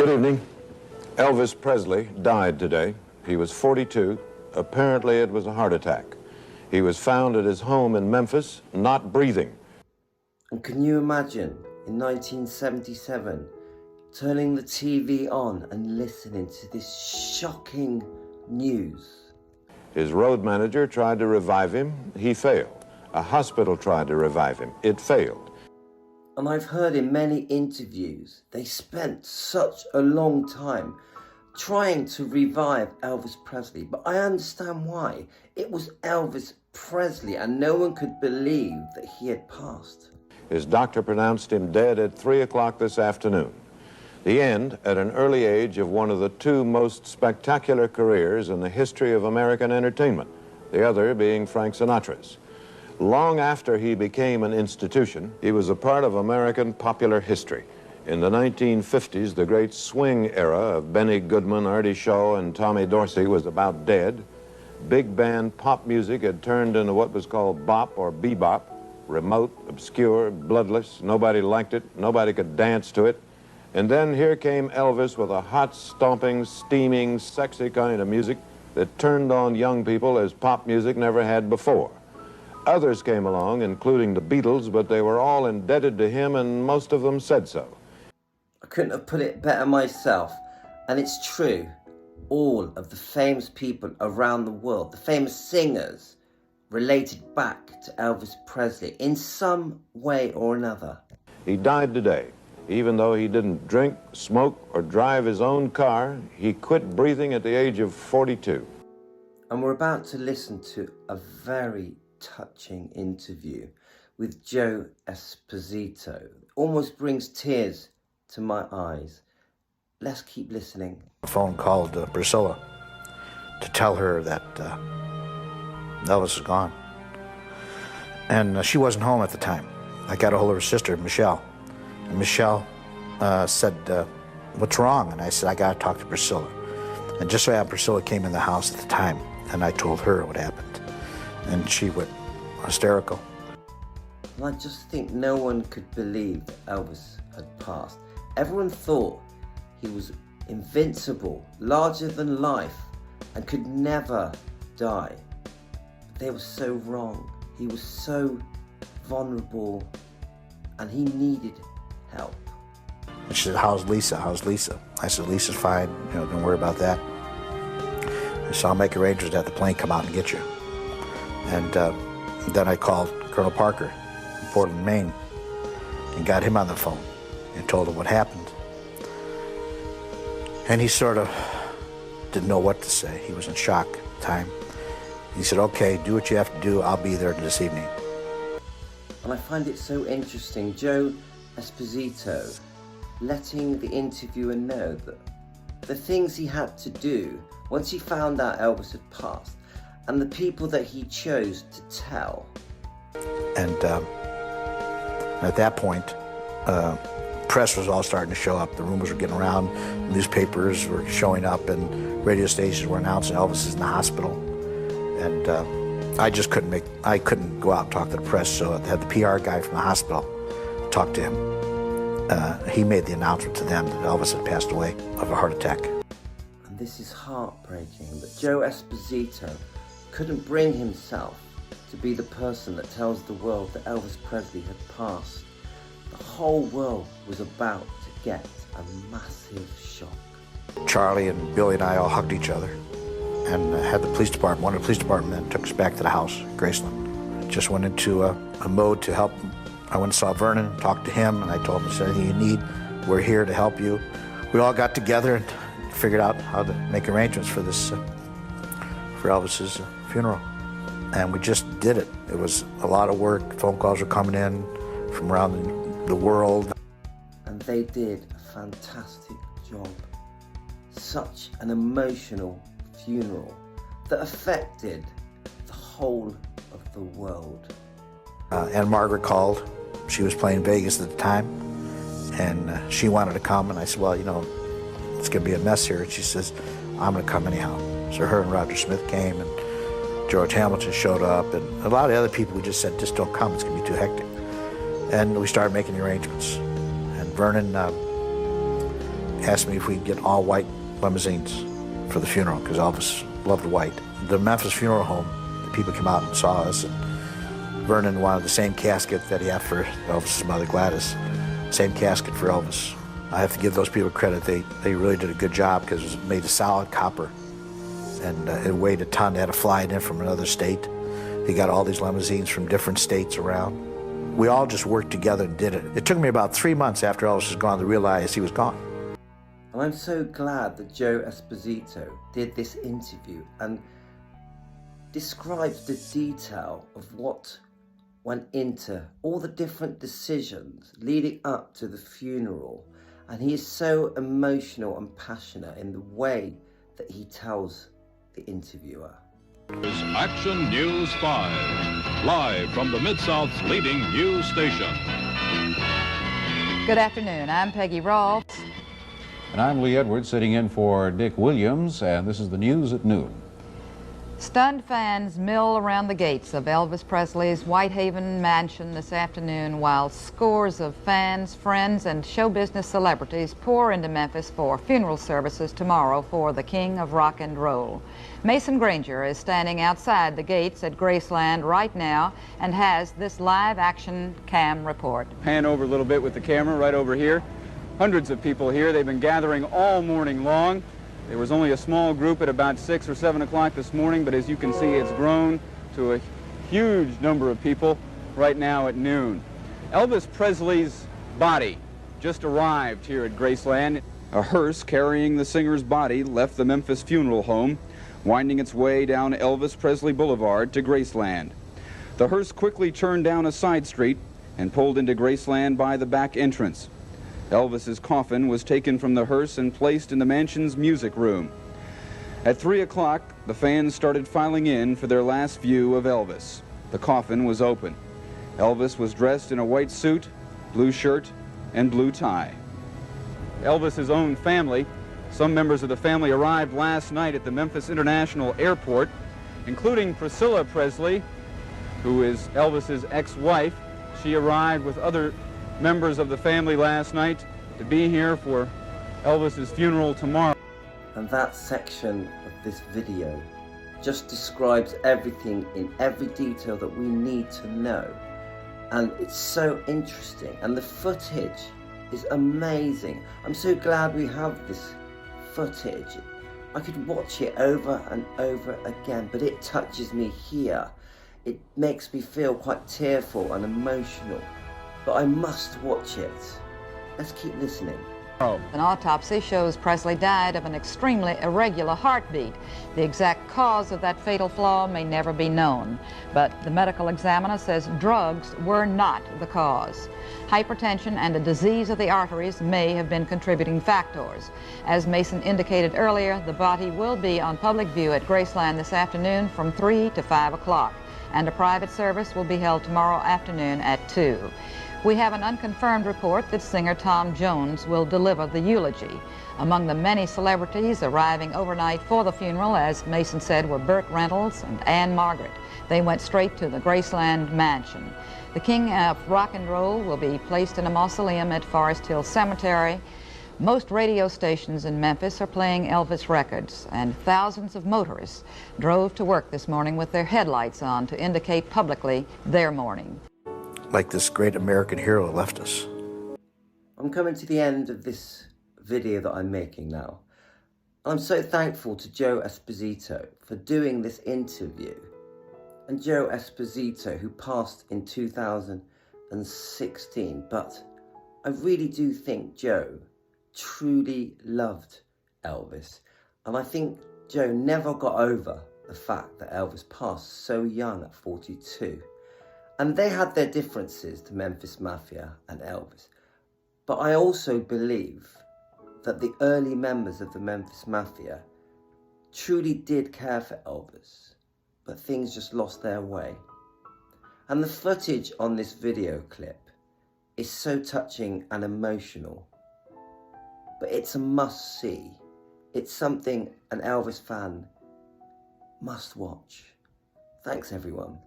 Good evening. Elvis Presley died today. He was 42. Apparently it was a heart attack. He was found at his home in Memphis, not breathing. And can you imagine, in 1977, turning the TV on and listening to this shocking news? His road manager tried to revive him. He failed. A hospital tried to revive him. It failed. And I've heard in many interviews, they spent such a long time trying to revive Elvis Presley. But I understand why. It was Elvis Presley, and no one could believe that he had passed. His doctor pronounced him dead at 3 o'clock this afternoon. The end, at an early age, of one of the two most spectacular careers in the history of American entertainment, the other being Frank Sinatra's. Long after he became an institution, he was a part of American popular history. In the 1950s, the great swing era of Benny Goodman, Artie Shaw, and Tommy Dorsey was about dead. Big band pop music had turned into what was called bop or bebop, remote, obscure, bloodless. Nobody liked it. Nobody could dance to it. And then here came Elvis with a hot, stomping, steaming, sexy kind of music that turned on young people as pop music never had before. Others came along, including the Beatles, but they were all indebted to him, and most of them said so. I couldn't have put it better myself. And it's true. All of the famous people around the world, the famous singers, related back to Elvis Presley in some way or another. He died today. Even though he didn't drink, smoke, or drive his own car, he quit breathing at the age of 42. And we're about to listen to a very touching interview with Joe Esposito. Almost brings tears to my eyes. Let's keep listening. A phone called Priscilla to tell her that Elvis is gone. And she wasn't home at the time. I got a hold of her sister, Michelle. And Michelle said, what's wrong? And I said, I got to talk to Priscilla. And just so happened, Priscilla came in the house at the time, and I told her what happened. And she went hysterical. And I just think no one could believe that Elvis had passed. Everyone thought he was invincible, larger than life, and could never die. But they were so wrong. He was so vulnerable, and he needed help. And she said, how's Lisa? How's Lisa? I said, Lisa's fine. Don't worry about that. So I'll make arrangements to have the plane come out and get you. And then I called Colonel Parker in Portland, Maine, and got him on the phone and told him what happened. And he sort of didn't know what to say. He was in shock at the time. He said, okay, do what you have to do. I'll be there this evening. And I find it so interesting, Joe Esposito letting the interviewer know that the things he had to do once he found out Elvis had passed, and the people that he chose to tell. And at that point, press was all starting to show up. The rumors were getting around, newspapers were showing up, and radio stations were announcing Elvis is in the hospital. And I couldn't go out and talk to the press, so I had the PR guy from the hospital talk to him. He made the announcement to them that Elvis had passed away of a heart attack. And this is heartbreaking, but Joe Esposito couldn't bring himself to be the person that tells the world that Elvis Presley had passed. The whole world was about to get a massive shock. Charlie and Billy and I all hugged each other and had the police department, one of the police department men took us back to the house, Graceland. Just went into a mode to help. I went and saw Vernon, talked to him, and I told him, if there's anything you need, we're here to help you. We all got together and figured out how to make arrangements for this, for Elvis's funeral. And we just did it. It was a lot of work. Phone calls were coming in from around the world. And they did a fantastic job. Such an emotional funeral that affected the whole of the world. And Margaret called. She was playing Vegas at the time, and she wanted to come, and I said, well, it's going to be a mess here. And she says, I'm going to come anyhow. So her and Roger Smith came, and George Hamilton showed up, and a lot of the other people, we just said, just don't come, it's going to be too hectic. And we started making the arrangements. And Vernon asked me if we could get all white limousines for the funeral, because Elvis loved white. The Memphis Funeral Home, the people came out and saw us, and Vernon wanted the same casket that he had for Elvis's mother, Gladys. Same casket for Elvis. I have to give those people credit. They really did a good job, because it was made of solid copper, and it weighed a ton. They had to fly it in from another state. He got all these limousines from different states around. We all just worked together and did it. It took me about 3 months after Elvis was gone to realize he was gone. And I'm so glad that Joe Esposito did this interview and describes the detail of what went into all the different decisions leading up to the funeral. And he is so emotional and passionate in the way that he tells the interviewer. Action News 5, live from the Mid-South's leading news station. Good afternoon, I'm Peggy Rawl. And I'm Lee Edwards, sitting in for Dick Williams, and this is the news at noon. Stunned fans mill around the gates of Elvis Presley's Whitehaven mansion this afternoon, while scores of fans, friends, and show business celebrities pour into Memphis for funeral services tomorrow for the King of Rock and Roll. Mason Granger is standing outside the gates at Graceland right now and has this live action cam report. Pan over a little bit with the camera right over here. Hundreds of people here. They've been gathering all morning long. There was only a small group at about 6 or 7 o'clock this morning, but as you can see, it's grown to a huge number of people right now at noon. Elvis Presley's body just arrived here at Graceland. A hearse carrying the singer's body left the Memphis Funeral Home, winding its way down Elvis Presley Boulevard to Graceland. The hearse quickly turned down a side street and pulled into Graceland by the back entrance. Elvis's coffin was taken from the hearse and placed in the mansion's music room. At 3 o'clock, the fans started filing in for their last view of Elvis. The coffin was open. Elvis was dressed in a white suit, blue shirt, and blue tie. Elvis's own family, some members of the family arrived last night at the Memphis International Airport, including Priscilla Presley, who is Elvis's ex-wife. She arrived with other members of the family last night to be here for Elvis's funeral tomorrow. And that section of this video just describes everything in every detail that we need to know. And it's so interesting. And the footage is amazing. I'm so glad we have this footage. I could watch it over and over again, but it touches me here. It makes me feel quite tearful and emotional. But I must watch it. Let's keep listening. An autopsy shows Presley died of an extremely irregular heartbeat. The exact cause of that fatal flaw may never be known, but the medical examiner says drugs were not the cause. Hypertension and a disease of the arteries may have been contributing factors. As Mason indicated earlier, the body will be on public view at Graceland this afternoon from 3 to 5 o'clock, and a private service will be held tomorrow afternoon at 2. We have an unconfirmed report that singer Tom Jones will deliver the eulogy. Among the many celebrities arriving overnight for the funeral, as Mason said, were Burt Reynolds and Anne Margaret. They went straight to the Graceland mansion. The King of Rock and Roll will be placed in a mausoleum at Forest Hill Cemetery. Most radio stations in Memphis are playing Elvis records, and thousands of motorists drove to work this morning with their headlights on to indicate publicly their mourning. Like this great American hero left us. I'm coming to the end of this video that I'm making now. I'm so thankful to Joe Esposito for doing this interview. And Joe Esposito, who passed in 2016. But I really do think Joe truly loved Elvis. And I think Joe never got over the fact that Elvis passed so young at 42. And they had their differences, the Memphis Mafia and Elvis. But I also believe that the early members of the Memphis Mafia truly did care for Elvis, but things just lost their way. And the footage on this video clip is so touching and emotional, but it's a must-see. It's something an Elvis fan must watch. Thanks, everyone.